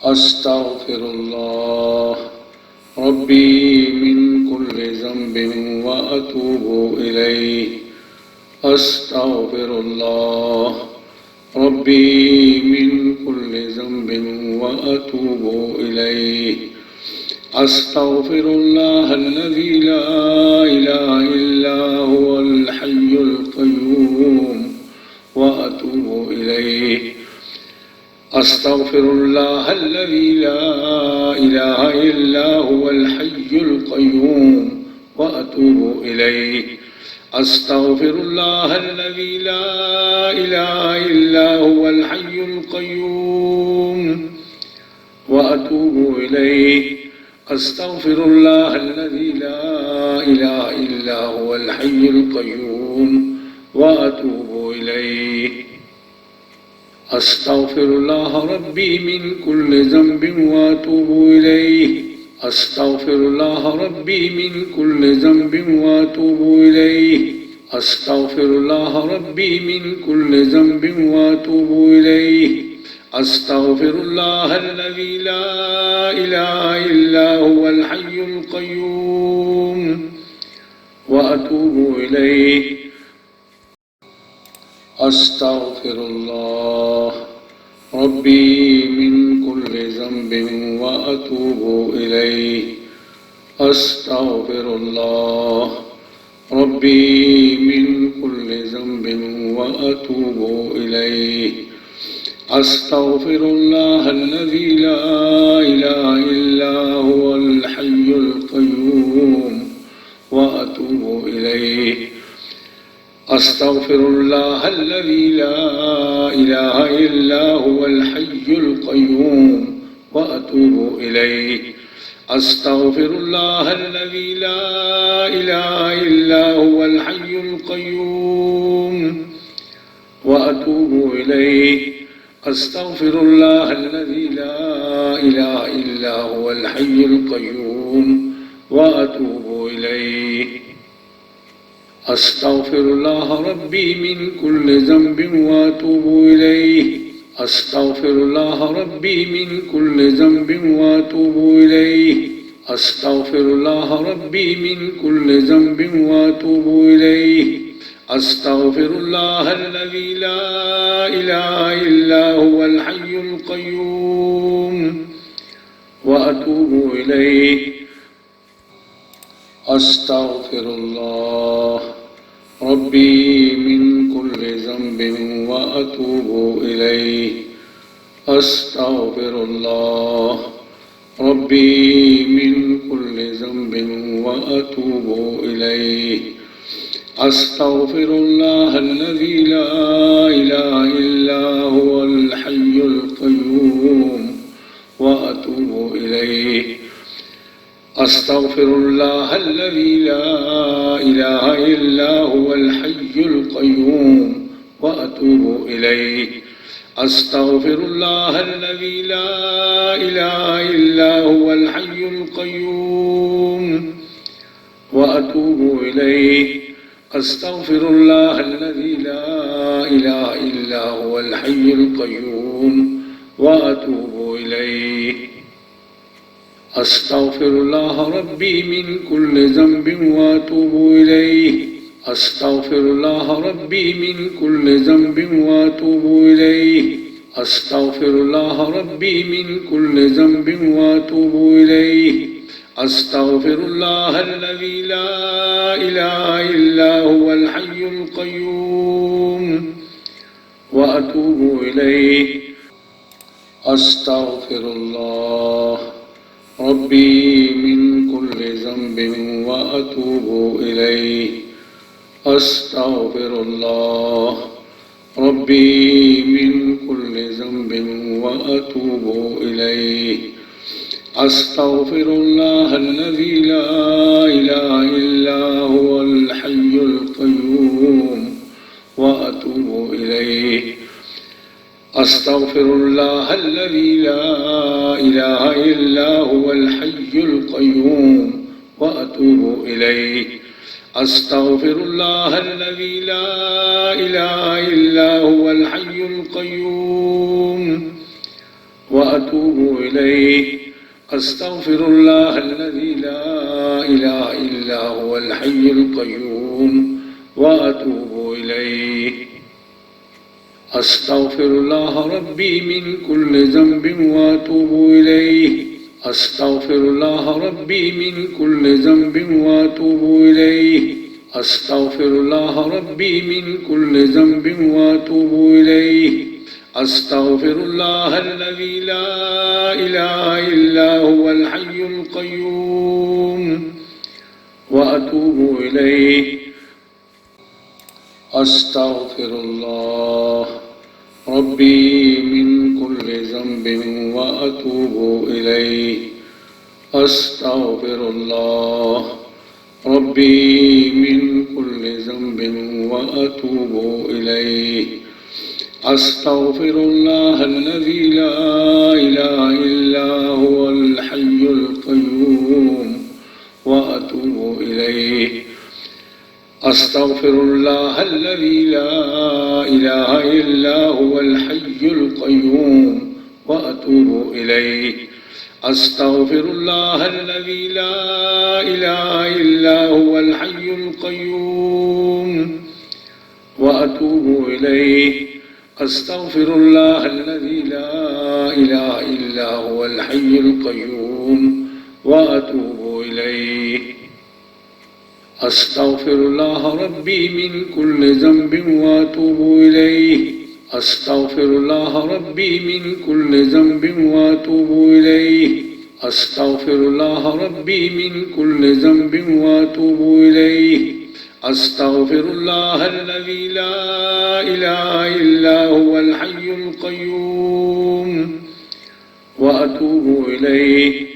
अस्तगफिरुल्लाह रब्बी मिन कुल्लि ज़ंबिन व अतूबु इलैहि। अस्तगफिरुल्लाह रब्बी मिन कुल्लि ज़ंबिन व अतूबु इलैहि। अस्तगफिरुल्लाहल्लज़ी ला इलाहा इल्ला हुवल हय्युल क़य्यूम व अतूबु इलैहि। अस्तगफिरुल्लाहल्लज़ी ला इलाहा इल्ला हुवल हय्युल क़य्यूम व अतूबु इलैहि। अस्तगफिरुल्लाहल्लज़ी ला इलाहा इल्ला हुवल हय्युल क़य्यूम व अतूबु इलैहि। अस्तगफिरुल्लाहल्लज़ी ला इलाहा इल्ला हुवल हय्युल क़य्यूम व अतूबु इलैहि। अस्तगफिरुल्लाह रब्बी मिन कुल्लि ज़ंबिन व अतूबु इलैहि। अस्तगफिरुल्लाह रब्बी मिन कुल्लि ज़ंबिन व अतूबु इलैहि। अस्तगफिरुल्लाह रब्बी मिन कुल्लि ज़ंबिन व अतूबु इलैहि। अस्तगफिरुल्लाहल्लज़ी ला इलाहा इल्ला हुवल हय्युल क़य्यूम व अतूबु इलैहि। अस्तगफिरुल्लाह रब्बी मिन कुल्लि ज़ंबिन व अतूबु इलैहि। अस्तगफिरुल्लाह रब्बी मिन कुल्लि ज़ंबिन व अतूबु इलैहि। अस्तगफिरुल्लाहल्लज़ी ला इलाहा इल्ला हुवल हय्युल क़य्यूम व अतूबु इलैहि। अस्तगफिरुल्लाहल्लज़ी ला इलाहा इल्ला हुवल हय्युल क़य्यूम व अतूबु इलैहि। अस्तगफिरुल्लाहल्लज़ी ला इलाहा इल्ला हुवल हय्युल क़य्यूम व अतूबु इलैहि। अस्तगफिरुल्लाहल्लज़ी ला इलाहा इल्ला हुवल हय्युल क़य्यूम व अतूबु इलैहि। अस्तगफिरुल्लाह रब्बी मिन कुल्लि ज़ंबिन व अतूबु इलैहि। अस्तगफिरुल्लाह रब्बी मिन कुल्लि ज़ंबिन व अतूबु इलैहि। अस्तगफिरुल्लाह रब्बी मिन कुल्लि ज़ंबिन व अतूबु इलैहि। अस्तगफिरुल्लाहल्लज़ी ला इलाहा इल्ला हुवल हय्युल क़य्यूम व अतूबु इलैहि। अस्तगफिरुल्लाह रब्बी मिन कुल्लि ज़ंबिन व अतूबु इलैहि। अस्तगफिरुल्लाह रब्बी मिन कुल्लि ज़ंबिन व अतूबु इलैहि। अस्तगफिरुल्लाहल्लज़ी ला इलाहा इल्ला हुवल हय्युल क़य्यूम व अतूबु इलैहि। अस्तगफिरुल्लाहल्लज़ी ला इलाहा इल्ला हुवल हय्युल क़य्यूम व अतूबु इलैहि। अस्तगफिरुल्लाहल्लज़ी ला इलाहा इल्ला हुवल हय्युल क़य्यूम व अतूबु इलैहि। अस्तगफिरुल्लाहल्लज़ी ला इलाहा इल्ला हुवल हय्युल क़य्यूम व अतूबु इलैहि। अस्तगफिरुल्लाह रब्बी मिन कुल्लि ज़ंबिन व अतूबु इलैहि। अस्तगफिरुल्लाह रब्बी मिन कुल्लि ज़ंबिन व अतूबु इलैहि। अस्तगफिरुल्लाह रब्बी मिन कुल्लि ज़ंबिन व अतूबु इलैहि। अस्तगफिरुल्लाहल्लज़ी ला इलाहा इल्ला हुवल हय्युल क़य्यूम व अतूबु इलैहि। अस्तगफिरुल्लाह रब्बी मिन कुल्लि ज़ंबिन व अतूबु इलैहि। अस्तगफिरुल्लाह रब्बी मिन कुल्लि ज़ंबिन व अतूबु इलैहि। अस्तगफिरुल्लाहल्लज़ी ला इलाहा इल्ला हुवल हय्युल क़य्यूम व अतूबु इलैहि। अस्तगफिरुल्लाहल्लज़ी ला इलाहा इल्ला हुवल हय्युल क़य्यूम व अतूबु इलैहि। अस्तगफिरुल्लाहल्लज़ी ला इलाहा इल्ला हुवल हय्युल क़य्यूम व وأتوب إليه أستغفر الله الذي لا إله إلا هو الحي القيوم وأتوب إليه أستغفر الله ربي من كل ذنب وأتوب إليه أستغفر الله ربي من كل ذنب وأتوب إليه أستغفر الله ربي من كل ذنب وأتوب إليه أستغفر الله الذي لا إله إلا هو الحي القيوم وأتوب إليه أستغفر الله ربي من كل ذنب وأتوب إليه أستغفر الله ربي من كل ذنب وأتوب إليه أستغفر الله الذي لا إله إلا هو الحي القيوم وأتوب إليه أستغفر الله الذي لا إله إلا هو الحي القيوم وأتوب إليه أستغفر الله الذي لا إله إلا هو الحي القيوم وأتوب إليه أستغفر الله الذي لا إله إلا هو الحي القيوم وأتوب إليه أستغفر الله ربي من كل ذنب وأتوب إليه أستغفر الله ربي من كل ذنب وأتوب إليه أستغفر الله ربي من كل ذنب وأتوب إليه أستغفر الله الذي لا إله إلا هو الحي القيوم وأتوب إليه